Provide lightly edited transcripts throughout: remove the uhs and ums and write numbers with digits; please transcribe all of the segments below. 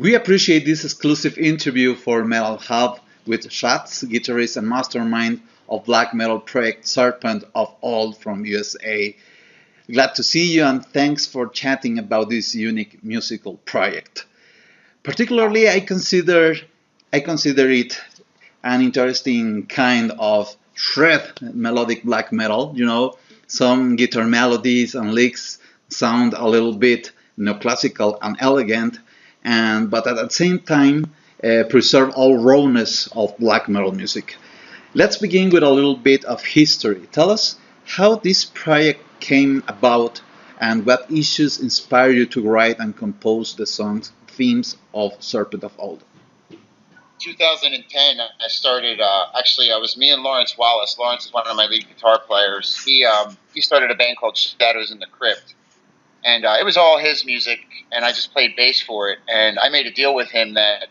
We appreciate this exclusive interview for Metal Hub with Schatz, guitarist and mastermind of black metal project Serpent of Old from USA. Glad to see you and thanks for chatting about this unique musical project. Particularly, I consider it an interesting kind of shred melodic black metal. Some guitar melodies and licks sound a little bit neoclassical and elegant, but at the same time preserve all rawness of black metal music. Let's begin with a little bit of history. Tell us how this project came about and what issues inspired you to write and compose the songs themes of Serpent of Old. 2010, I started. Actually, I was me and Lawrence Wallace. Lawrence is one of my lead guitar players. He started a band called Shadows in the Crypt, and it was all his music, and I just played bass for it. And I made a deal with him that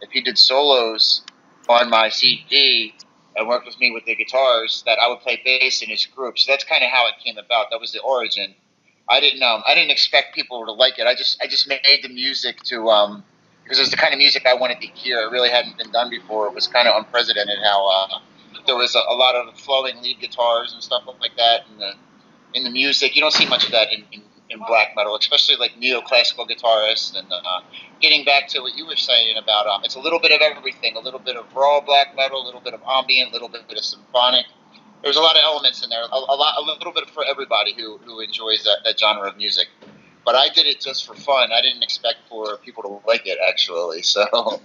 if he did solos on my CD and worked with me with the guitars, that I would play bass in his group. So that's kind of how it came about. That was the origin. I didn't expect people to like it. I just made the music to because it was the kind of music I wanted to hear. It really hadn't been done before. It was kind of unprecedented how there was a lot of flowing lead guitars and stuff like that in the music. You don't see much of that in black metal, especially like neoclassical guitarists. And getting back to what you were saying about it's a little bit of everything, a little bit of raw black metal, a little bit of ambient, a little bit of symphonic. There's a lot of elements in there, a little bit for everybody who enjoys that genre of music. But I did it just for fun. I didn't expect for people to like it, actually. So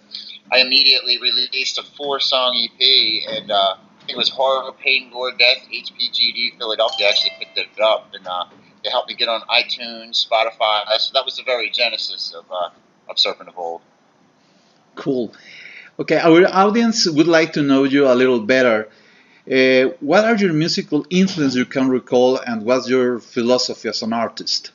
I immediately released a 4-song EP, and I think it was Horror, Pain, Gore, Death, HPGD, Philadelphia actually picked it up, and they helped me get on iTunes, Spotify. So that was the very genesis of Serpent of Old. Cool. Okay, our audience would like to know you a little better. What are your musical influences you can recall, and what's your philosophy as an artist?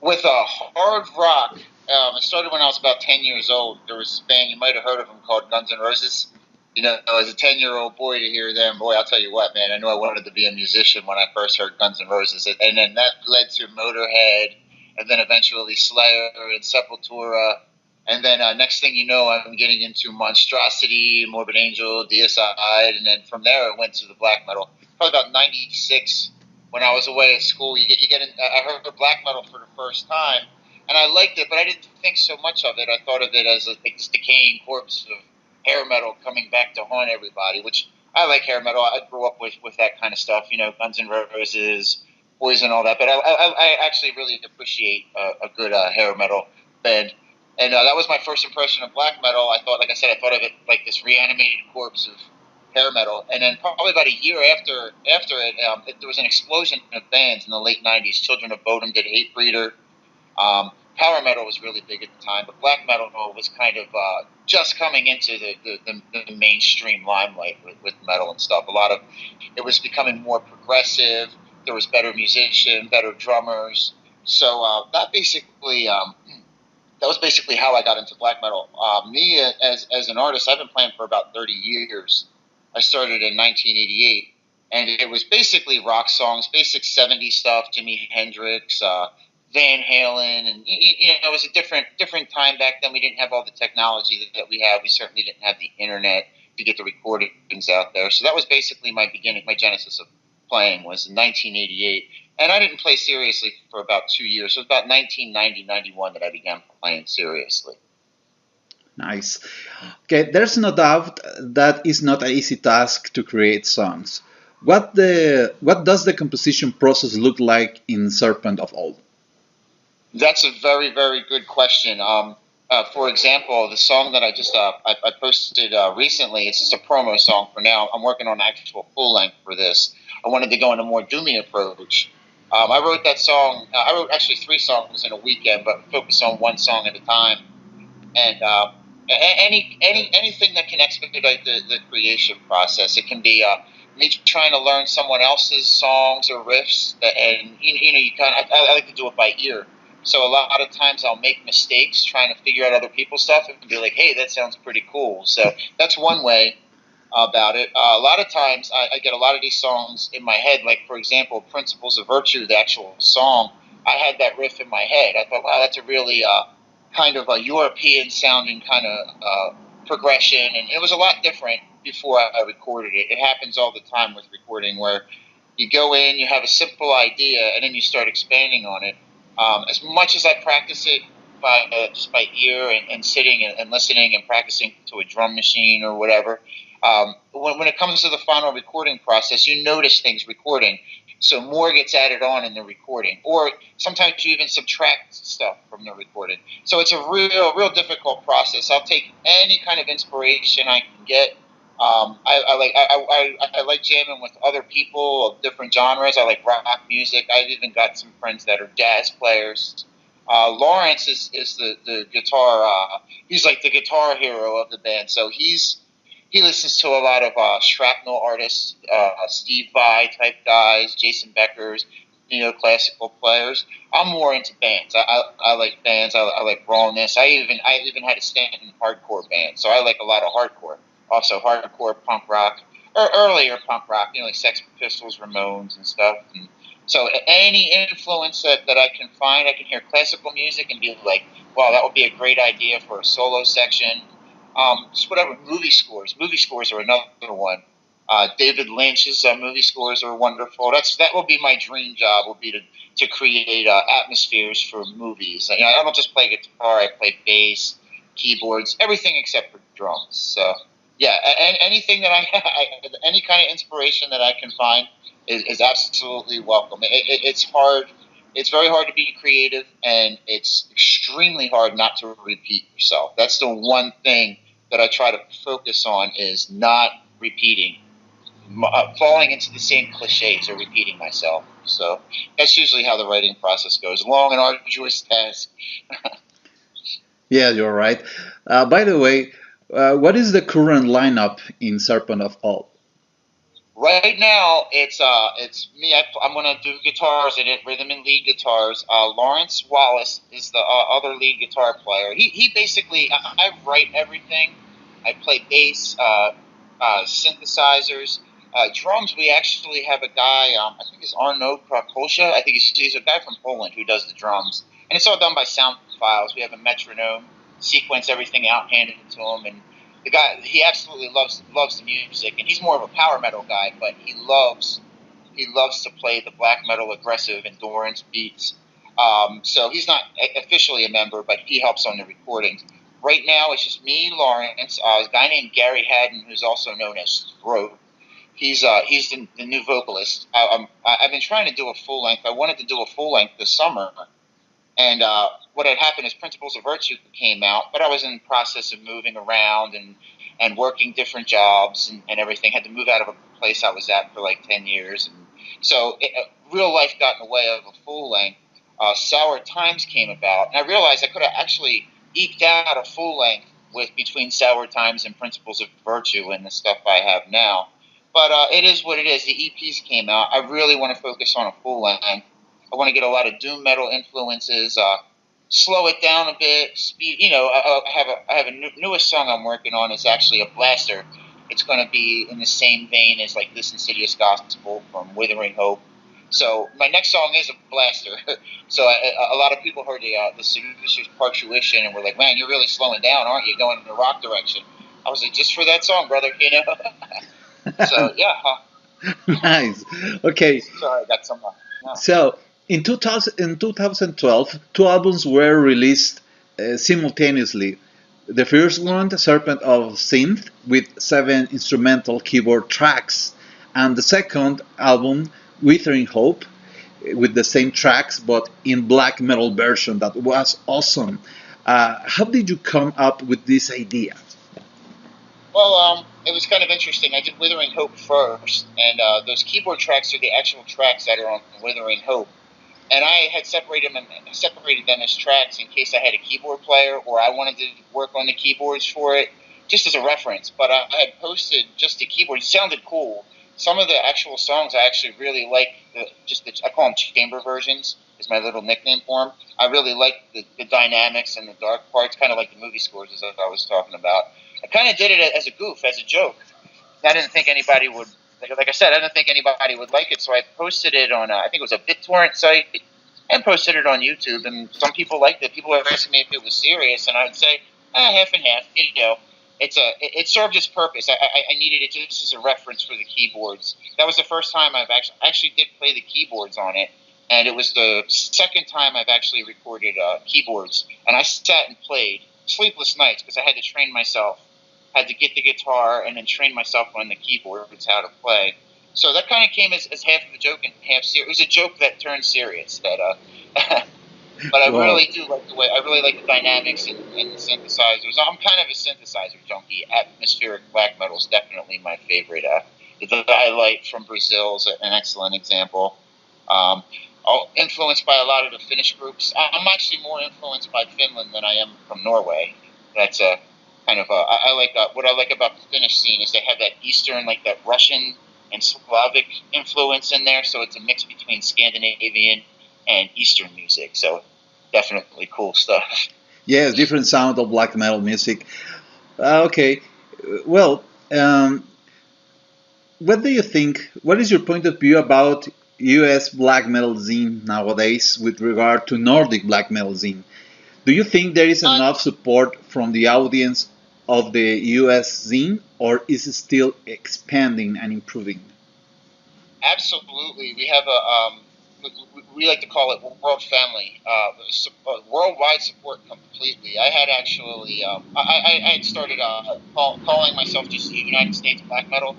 With hard rock, it started when I was about 10 years old. There was a band, you might have heard of them, called Guns N' Roses. As a 10-year-old boy to hear them, boy, I'll tell you what, man, I knew I wanted to be a musician when I first heard Guns N' Roses. And then that led to Motorhead, and then eventually Slayer and Sepultura. And then next thing you know, I'm getting into Monstrosity, Morbid Angel, Deicide, and then from there it went to the black metal. Probably about 96. When I was away at school, I heard black metal for the first time, and I liked it, but I didn't think so much of it. I thought of it as this decaying corpse of hair metal coming back to haunt everybody, which I like hair metal. I grew up with that kind of stuff, Guns N' Roses, Poison, all that. But I actually really appreciate a good hair metal band. And that was my first impression of black metal. I thought of it like this reanimated corpse of hair metal, and then probably about a year after it, there was an explosion of bands in the late 90s. Children of Bodom did Hate Breeder. Power metal was really big at the time, but black metal was kind of just coming into the mainstream limelight with metal and stuff. It was becoming more progressive. There was better musicians, better drummers. So that was basically how I got into black metal. Me as an artist, I've been playing for about 30 years. I started in 1988, and it was basically rock songs, basic 70s stuff, Jimi Hendrix, Van Halen, and it was a different time back then. We didn't have all the technology that we have. We certainly didn't have the internet to get the recordings out there. So that was basically my beginning, my genesis of playing was in 1988. And I didn't play seriously for about 2 years. So it was about 1990, 91 that I began playing seriously. Nice. Okay, there's no doubt that it's not an easy task to create songs. What does the composition process look like in Serpent of Old? That's a very, very good question. For example, the song that I just I posted recently, it's just a promo song for now. I'm working on actual full length for this. I wanted to go in a more doomy approach. I wrote that song. I wrote actually 3 songs in a weekend, but focus on one song at a time. And anything that can expedite the creation process. It can be me trying to learn someone else's songs or riffs, and I like to do it by ear. So a lot of times I'll make mistakes trying to figure out other people's stuff and be like, hey, that sounds pretty cool. So that's one way about it. A lot of times I get a lot of these songs in my head, like, for example, Principles of Virtue, the actual song. I had that riff in my head. I thought, wow, that's a really kind of a European sounding kind of progression, and it was a lot different before I recorded it. It happens all the time with recording where you go in, you have a simple idea, and then you start expanding on it. As much as I practice it by just by ear and sitting and listening and practicing to a drum machine or whatever, when it comes to the final recording process, you notice things recording. So more gets added on in the recording, or sometimes you even subtract stuff from the recording. So it's a real difficult process. I'll take any kind of inspiration I can get. I like jamming with other people of different genres. I like rock music. I've even got some friends that are jazz players. Lawrence is the guitar. He's like the guitar hero of the band. So he listens to a lot of shrapnel artists, Steve Vai type guys, Jason Becker's, classical players. I'm more into bands. I like bands. I like rawness. I even had a stand-in hardcore band, so I like a lot of hardcore. Also hardcore punk rock, or earlier punk rock, like Sex Pistols, Ramones, and stuff. And so any influence that I can find, I can hear classical music and be like, wow, that would be a great idea for a solo section. Just whatever. Movie scores. Movie scores are another one. David Lynch's movie scores are wonderful. That will be my dream job. Will be to create atmospheres for movies. I don't just play guitar. I play bass, keyboards, everything except for drums. So yeah, anything that any kind of inspiration that I can find is absolutely welcome. It's hard. It's very hard to be creative, and it's extremely hard not to repeat yourself. That's the one thing that I try to focus on, is not repeating, falling into the same cliches or repeating myself. So that's usually how the writing process goes. Long and arduous task. Yeah, you're right. By the way, what is the current lineup in Serpent of All? Right now, it's me. I'm gonna do guitars in it, rhythm and lead guitars. Lawrence Wallace is the other lead guitar player. He basically, I write everything. I play bass, synthesizers, drums. We actually have a guy. I think it's Arno Krakosha. I think he's a guy from Poland who does the drums, and it's all done by sound files. We have a metronome, sequence everything out, hand it to him, and the guy, he absolutely loves the music, and he's more of a power metal guy, but he loves to play the black metal aggressive endurance beats. So he's not officially a member, but he helps on the recordings. Right now, it's just me, Lawrence, a guy named Gary Haddon, who's also known as Throat. He's the new vocalist. I've been trying to do a full length. I wanted to do a full length this summer. And what had happened is Principles of Virtue came out, but I was in the process of moving around and working different jobs and everything. Had to move out of a place I was at for like 10 years. And so real life got in the way of a full length. Sour Times came about, and I realized I could have actually eked out a full length between Sour Times and Principles of Virtue and the stuff I have now. But it is what it is. The EPs came out. I really want to focus on a full length. I want to get a lot of doom metal influences, slow it down a bit, speed. I have a newest song I'm working on. It's actually a blaster. It's going to be in the same vein as like This Insidious Gospel from Withering Hope. So my next song is a blaster. So a lot of people heard the Seducer's Parturition and were like, "Man, you're really slowing down, aren't you? Going in the rock direction." I was like, "Just for that song, brother," So yeah. Nice. Okay. Sorry, I got some. Yeah. So in 2012, two albums were released simultaneously. The first one, Serpent of Synth, with 7 instrumental keyboard tracks, and the second album, Withering Hope, with the same tracks but in black metal version. That was awesome. How did you come up with this idea? Well, it was kind of interesting. I did Withering Hope first, and those keyboard tracks are the actual tracks that are on Withering Hope. And I had separated them as tracks in case I had a keyboard player or I wanted to work on the keyboards for it, just as a reference. But I had posted just the keyboard. It sounded cool. Some of the actual songs I actually really like. I call them chamber versions, is my little nickname for them. I really like the dynamics and the dark parts, kind of like the movie scores as I was talking about. I kind of did it as a goof, as a joke. I didn't think anybody would. Like I said, I didn't think anybody would like it, so I posted it on, I think it was a BitTorrent site, and posted it on YouTube. And some people liked it. People were asking me if it was serious, and I'd say half and half. It served its purpose. I needed it just as a reference for the keyboards. That was the first time I've actually did play the keyboards on it, and it was the second time I've actually recorded keyboards. And I sat and played sleepless nights because I had to train myself, had to get the guitar and then train myself on the keyboards how to play. So that kind of came as half of a joke and half serious. It was a joke that turned serious. But I really do like the way. I really like the dynamics and the synthesizers. I'm kind of a synthesizer junkie. Atmospheric black metal is definitely my favorite. The Highlight from Brazil is an excellent example. Influenced by a lot of the Finnish groups. I'm actually more influenced by Finland than I am from Norway. That's a kind of what I like about the Finnish scene is they have that Eastern, like that Russian and Slavic influence in there. So it's a mix between Scandinavian and Eastern music. So definitely cool stuff. Yes, different sound of black metal music. Okay, well, what do you think? What is your point of view about U.S. black metal scene nowadays with regard to Nordic black metal scene? Do you think there is enough support from the audience of the U.S. scene, or is it still expanding and improving? Absolutely, we have we like to call it world family, worldwide support completely. I had actually, I had started calling myself just United States black metal,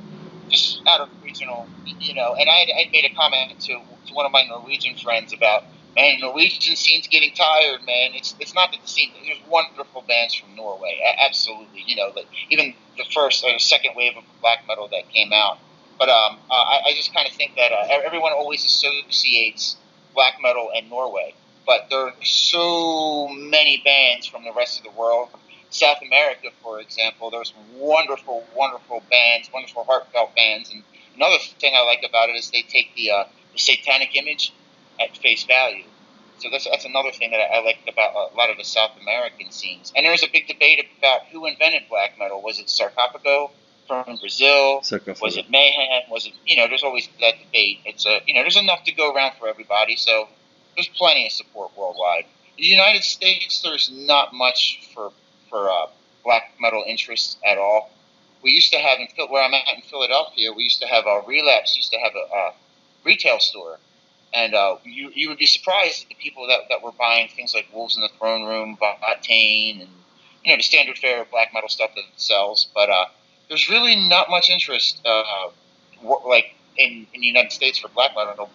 just out of regional, and I'd made a comment to one of my Norwegian friends about, man, Norwegian scene's getting tired, man. It's not that the scene, there's wonderful bands from Norway, absolutely, like even the first or second wave of black metal that came out. But I just kind of think that everyone always associates black metal and Norway, but there are so many bands from the rest of the world. South America, for example, there's wonderful, wonderful bands, wonderful heartfelt bands. And another thing I like about it is they take the satanic image at face value. So that's another thing that I like about a lot of the South American scenes. And there's a big debate about who invented black metal. Was it Sarcophago from Brazil? Was it Mayhem? Was it, there's always that debate. It's there's enough to go around for everybody. So there's plenty of support worldwide. In the United States, there's not much for black metal interests at all. We used to have, where I'm at in Philadelphia, we used to have Relapse used to have a retail store. And you would be surprised at the people that were buying things like Wolves in the Throne Room, Botane, and the standard fare of black metal stuff that sells. But there's really not much interest like in the United States for black metal.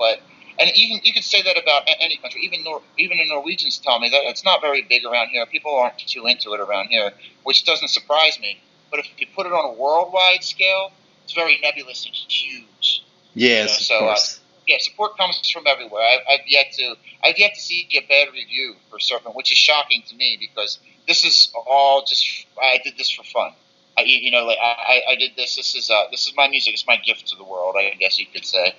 And even you could say that about any country. Even the Norwegians tell me that it's not very big around here. People aren't too into it around here, which doesn't surprise me. But if you put it on a worldwide scale, it's very nebulous and huge. Yes, of course. Yeah, support comes from everywhere. I've yet to see a bad review for Serpent, which is shocking to me because this is all just, I did this for fun. I did this. This is my music. It's my gift to the world, I guess you could say.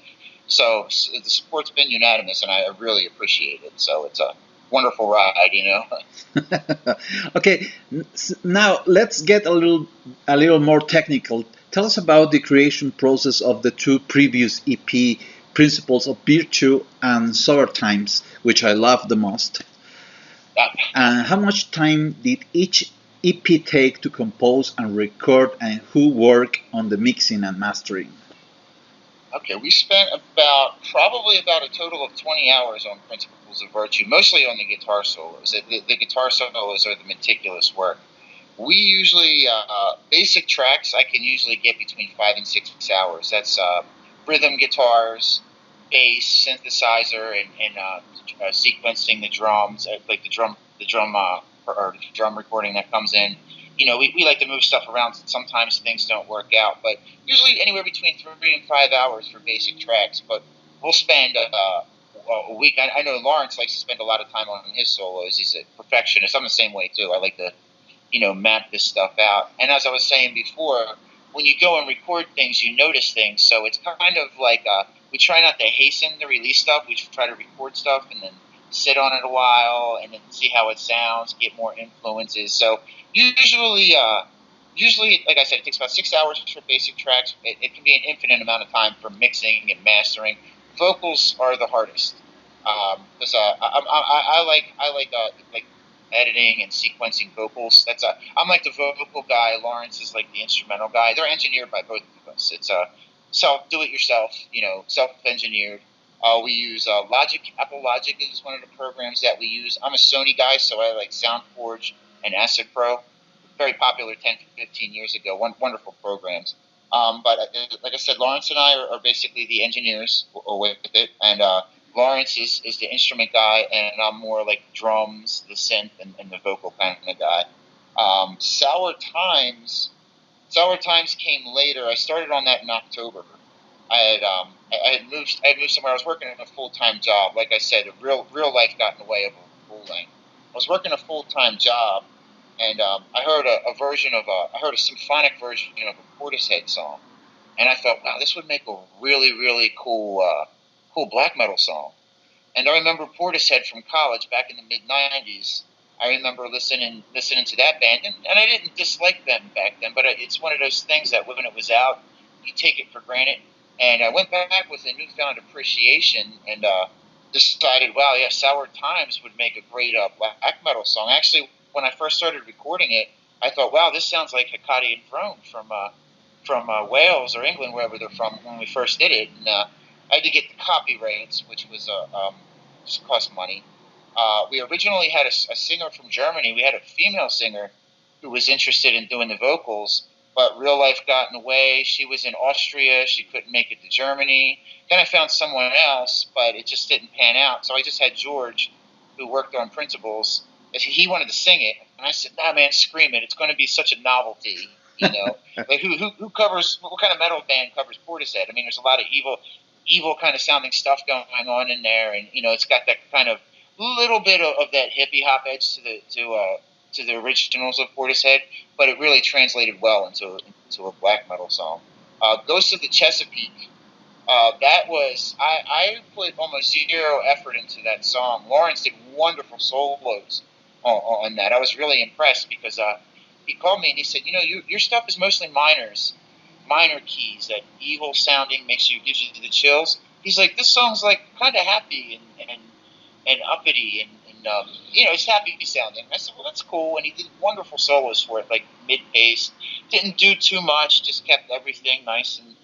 So the support's been unanimous, and I really appreciate it. So it's a wonderful ride, Okay, now let's get a little more technical. Tell us about the creation process of the two previous EP, Principles of Virtue and Sober Times, which I love the most. And how much time did each EP take to compose and record, and who worked on the mixing and mastering? Okay, we spent probably about a total of 20 hours on Principles of Virtue, mostly on the guitar solos. The guitar solos are the meticulous work. We usually, basic tracks, I can usually get between 5 and 6 hours. That's rhythm guitars, bass, synthesizer, and sequencing the drums, like the drum recording that comes in. We like to move stuff around. Sometimes things don't work out, but usually anywhere between 3 and 5 hours for basic tracks. But we'll spend a week. I know Lawrence likes to spend a lot of time on his solos. He's a perfectionist. I'm the same way too. I like to, map this stuff out. And as I was saying before, when you go and record things, you notice things. So it's kind of like we try not to hasten the release stuff. We try to record stuff and then sit on it a while and then see how it sounds, get more influences. So usually, like I said, it takes about 6 hours for basic tracks. It can be an infinite amount of time for mixing and mastering. Vocals are the hardest. Because I like editing and sequencing vocals. I'm like the vocal guy. Lawrence is like the instrumental guy. They're engineered by both of us. It's do it yourself, self engineered. We use Logic. Apple Logic is one of the programs that we use. I'm a Sony guy, so I like SoundForge and Acid Pro. Very popular 10 to 15 years ago. Wonderful programs. But like I said, Lawrence and I are basically the engineers with it, and Lawrence is the instrument guy, and I'm more like drums, the synth, and the vocal kind of guy. Sour Times came later. I started on that in October. I had moved somewhere. I was working in a full time job. Like I said, real life got in the way of a full length. I was working a full time job, and I heard I heard a symphonic version of a Portishead song, and I thought, wow, this would make a really cool black metal song. And I remember Portishead from college back in the mid '90s. I remember listening to that band, and I didn't dislike them back then, but it's one of those things that when it was out, you take it for granted. And I went back with a newfound appreciation and decided, wow, yeah, Sour Times would make a great black metal song. Actually, when I first started recording it, I thought, wow, this sounds like Hecate Throne from Wales or England, wherever they're from, when we first did it. And I had to get the copyrights, which was just cost money. We originally had a singer from Germany. We had a female singer who was interested in doing the vocals, but real life got in the way. She was in Austria. She couldn't make it to Germany. Then I found someone else, but it just didn't pan out. So I just had George, who worked on Principles. He wanted to sing it, and I said, "Nah, man, scream it. It's going to be such a novelty." Like who covers, what kind of metal band covers Portishead? I mean, there's a lot of evil kind of sounding stuff going on in there, and it's got that kind of little bit of that hippie hop edge to the originals of Portishead, but it really translated well into a black metal song. Ghost of the Chesapeake. That was I put almost zero effort into that song. Lawrence did wonderful solos on that. I was really impressed because he called me and he said, your stuff is mostly minor keys. That evil sounding gives you the chills. He's like, this song's like kind of happy and uppity and it's happy sounding. I said, well, that's cool. And he did wonderful solos for it, like mid-bass. Didn't do too much, just kept everything nice. And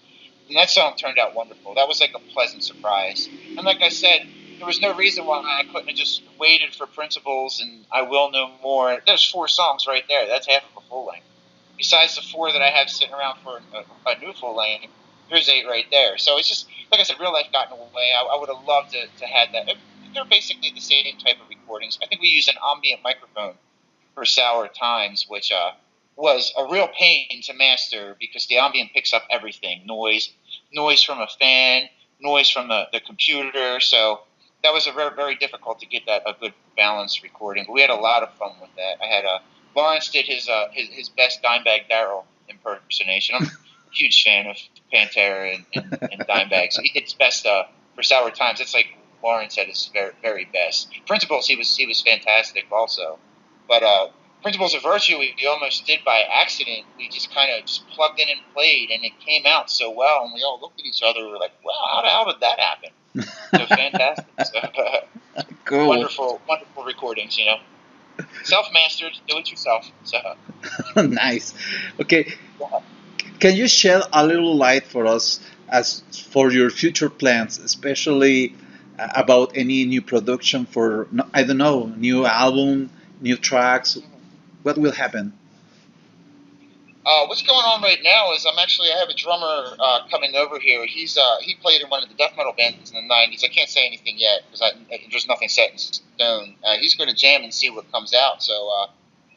that song turned out wonderful. That was like a pleasant surprise. And like I said, there was no reason why I couldn't have just waited for Principles and I Will No More. There's 4 songs right there. That's half of a full length. Besides the 4 that I have sitting around for a new full length, there's 8 right there. So it's just, like I said, real life got in the way. I would have loved to have that. They're basically the same type of recordings. I think we use an ambient microphone for Sour Times, which was a real pain to master because the ambient picks up everything. Noise from a fan, noise from the computer. So that was very difficult to get a good balanced recording. But we had a lot of fun with that. I had Lawrence did his best Dimebag Darrell impersonation. I'm a huge fan of Pantera and Dimebag, so he did his best for Sour Times. It's like Lawrence at his very best. Principles, he was fantastic also, but Principles of Virtue we almost did by accident. We just kind of just plugged in and played, and it came out so well, and we all looked at each other. We were like, "Wow, how the hell did that happen?" So fantastic, so, Cool. wonderful recordings. Self-mastered, do it yourself. So Nice. Okay, can you shed a little light for us as for your future plans, especially about any new production for, I don't know, new album, new tracks? What will happen? What's going on right now is I have a drummer coming over here. He played in one of the death metal bands in the '90s. I can't say anything yet because there's nothing set in stone. He's going to jam and see what comes out. So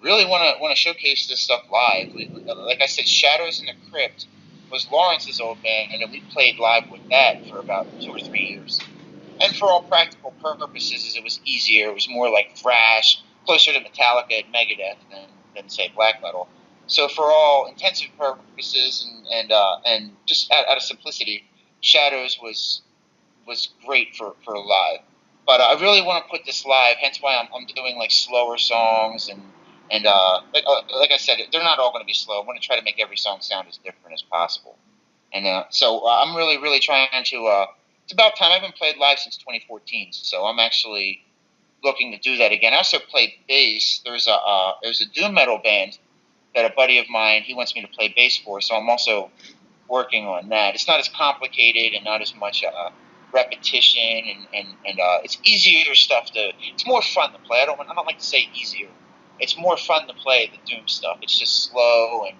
really want to showcase this stuff live. Like I said, Shadows in the Crypt was Lawrence's old band, and we played live with that for about 2 or 3 years. And for all practical purposes, it was easier. It was more like thrash, closer to Metallica and Megadeth than say black metal. So for all intensive purposes and just out of simplicity, Shadows was great for live. But I really want to put this live, hence why I'm doing like slower songs and like I said, they're not all going to be slow. I want to try to make every song sound as different as possible. And so I'm really trying to it's about time. I haven't played live since 2014, so I'm actually looking to do that again. I also play bass. There's a doom metal band that a buddy of mine, he wants me to play bass for, so I'm also working on that. It's not as complicated and not as much repetition, and it's easier stuff to. It's more fun to play. I don't like to say easier. It's more fun to play the doom stuff. It's just slow, and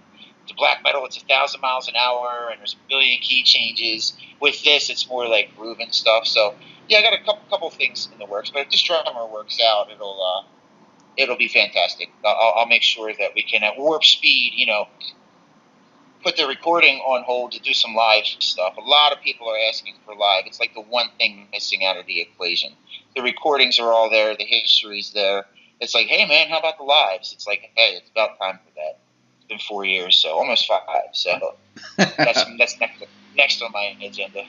the black metal, it's 1,000 miles an hour, and there's a billion key changes. With this, it's more like grooving stuff. So yeah, I got a couple things in the works, but if this drummer works out, it'll be fantastic. I'll make sure that we can at warp speed, put the recording on hold to do some live stuff. A lot of people are asking for live. It's like the one thing missing out of the equation. The recordings are all there. The history's there. It's like, hey, man, how about the lives? It's like, hey, it's about time for that. It's been 4 years, so almost 5. So that's next on my agenda.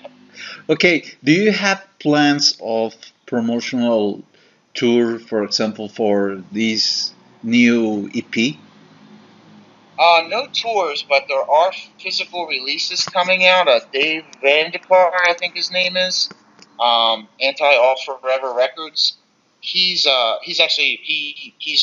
Okay, do you have plans of promotional tour, for example, for this new EP? No tours, but there are physical releases coming out. Dave Vandekar, I think his name is, Anti All Forever Records. He's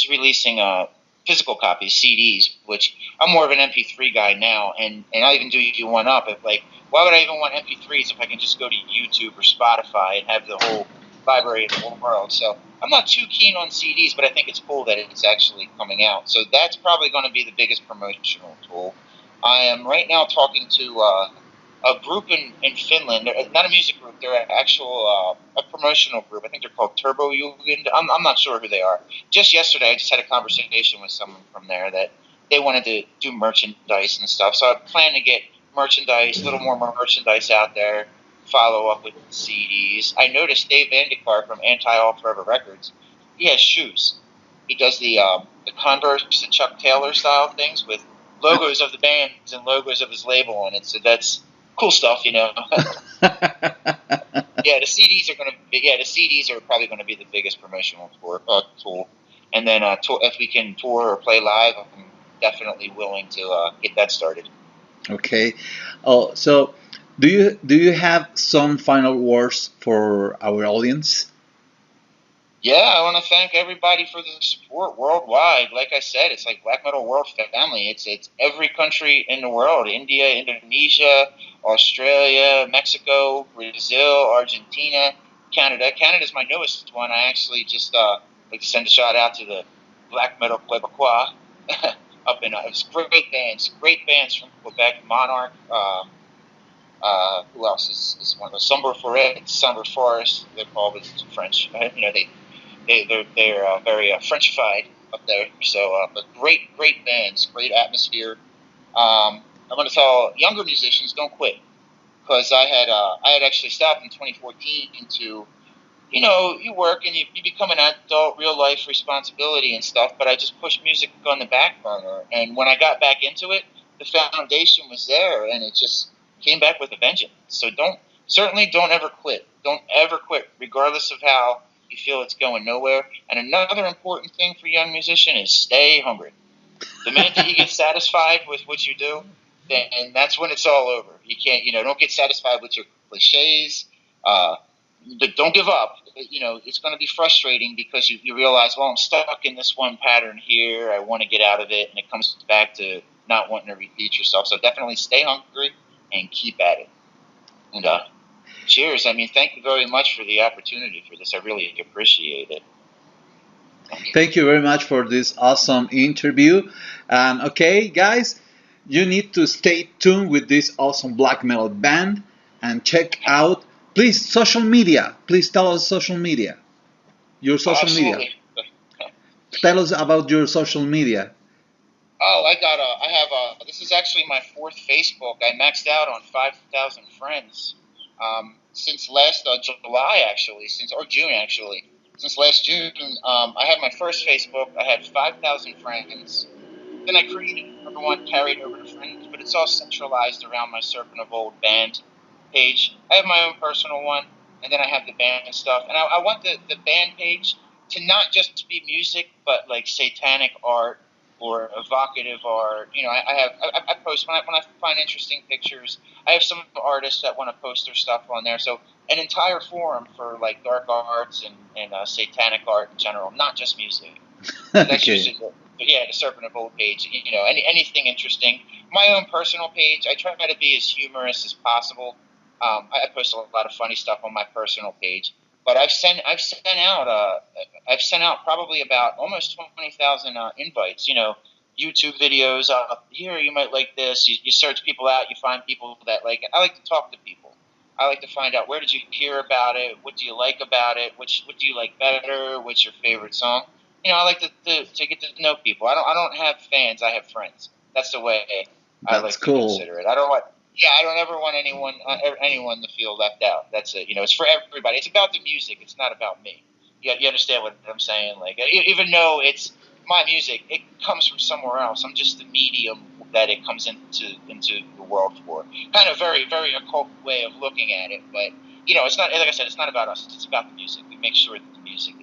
releasing physical copies, CDs, which I'm more of an MP3 guy now, and I'll even do you one up. If like, why would I even want MP3s if I can just go to YouTube or Spotify and have the whole library of the whole world? So I'm not too keen on CDs, but I think it's cool that it's actually coming out. So that's probably going to be the biggest promotional tool. I am right now talking to a group in Finland. They're not a music group. They're an actual a promotional group. I think they're called Turbo Jugend. I'm not sure who they are. Just yesterday, I just had a conversation with someone from there that they wanted to do merchandise and stuff. So I plan to get merchandise, a little more merchandise out there, follow up with CDs. I noticed Dave Vandekar from Anti All Forever Records, he has shoes. He does the Converse, the Chuck Taylor style things with logos of the bands and logos of his label on it. So that's cool stuff, Yeah, the CDs are the CDs are probably going to be the biggest promotional tool. And then if we can tour or play live, I'm definitely willing to get that started. Okay. Oh, so do you have some final words for our audience? Yeah, I want to thank everybody for the support worldwide. Like I said, it's like Black Metal World Family. It's every country in the world: India, Indonesia, Australia, Mexico, Brazil, Argentina, Canada. Canada's my newest one. I actually just like to send a shout out to the Black Metal Quebecois up in it's great bands from Quebec, Monarch. Who else is one of those? Somber Forest. They're called in French. They're very Frenchified up there. So, but great bands, great atmosphere. I'm going to tell younger musicians, don't quit, because I had actually stopped in 2014 to, you work and you become an adult, real life responsibility and stuff. But I just pushed music on the back burner, and when I got back into it, the foundation was there, and it just came back with a vengeance. So don't ever quit. Don't ever quit, regardless of how you feel it's going nowhere. And another important thing for young musician is stay hungry. The minute that you get satisfied with what you do, then that's when it's all over. You can't, don't get satisfied with your cliches. But don't give up. It's going to be frustrating because you realize, well, I'm stuck in this one pattern here. I want to get out of it, and it comes back to not wanting to repeat yourself. So definitely stay hungry and keep at it. And cheers. Thank you very much for the opportunity for this. I really appreciate it. Thank you very much for this awesome interview. And okay, guys, you need to stay tuned with this awesome black metal band and check out, please, social media. Please tell us social media. Your social media. Tell us about your social media. Oh, this is actually my 4th Facebook. I maxed out on 5,000 friends. Since last July, actually, or June, actually. Since last June, I had my first Facebook. I had 5,000 friends. Then I created another one, carried over to friends, but it's all centralized around my Serpent of Old band page. I have my own personal one, and then I have the band stuff. And I want the band page to not just be music, but like satanic art, or evocative art. You know, I post when I find interesting pictures. I have some artists that want to post their stuff on there. So an entire forum for like dark arts and satanic art in general, not just music. That's Okay. usually the Serpent of Old page. You know, anything interesting. My own personal page, I try to be as humorous as possible. I post a lot of funny stuff on my personal page. But I've sent out probably about almost 20,000 invites. You know, YouTube videos. Here, you might like this. You search people out. You find people that like it. I like to talk to people. I like to find out, where did you hear about it? What do you like about it? What do you like better? What's your favorite song? You know, I like to get to know people. I don't have fans. I have friends. That's the way I That's like to cool. consider it. I don't ever want anyone to feel left out. That's it. You know, it's for everybody. It's about the music. It's not about me. You understand what I'm saying? Like, even though it's my music, it comes from somewhere else. I'm just the medium that it comes into the world for. Kind of very very occult way of looking at it, but you know, it's not, like I said, it's not about us. It's about the music. We make sure that the music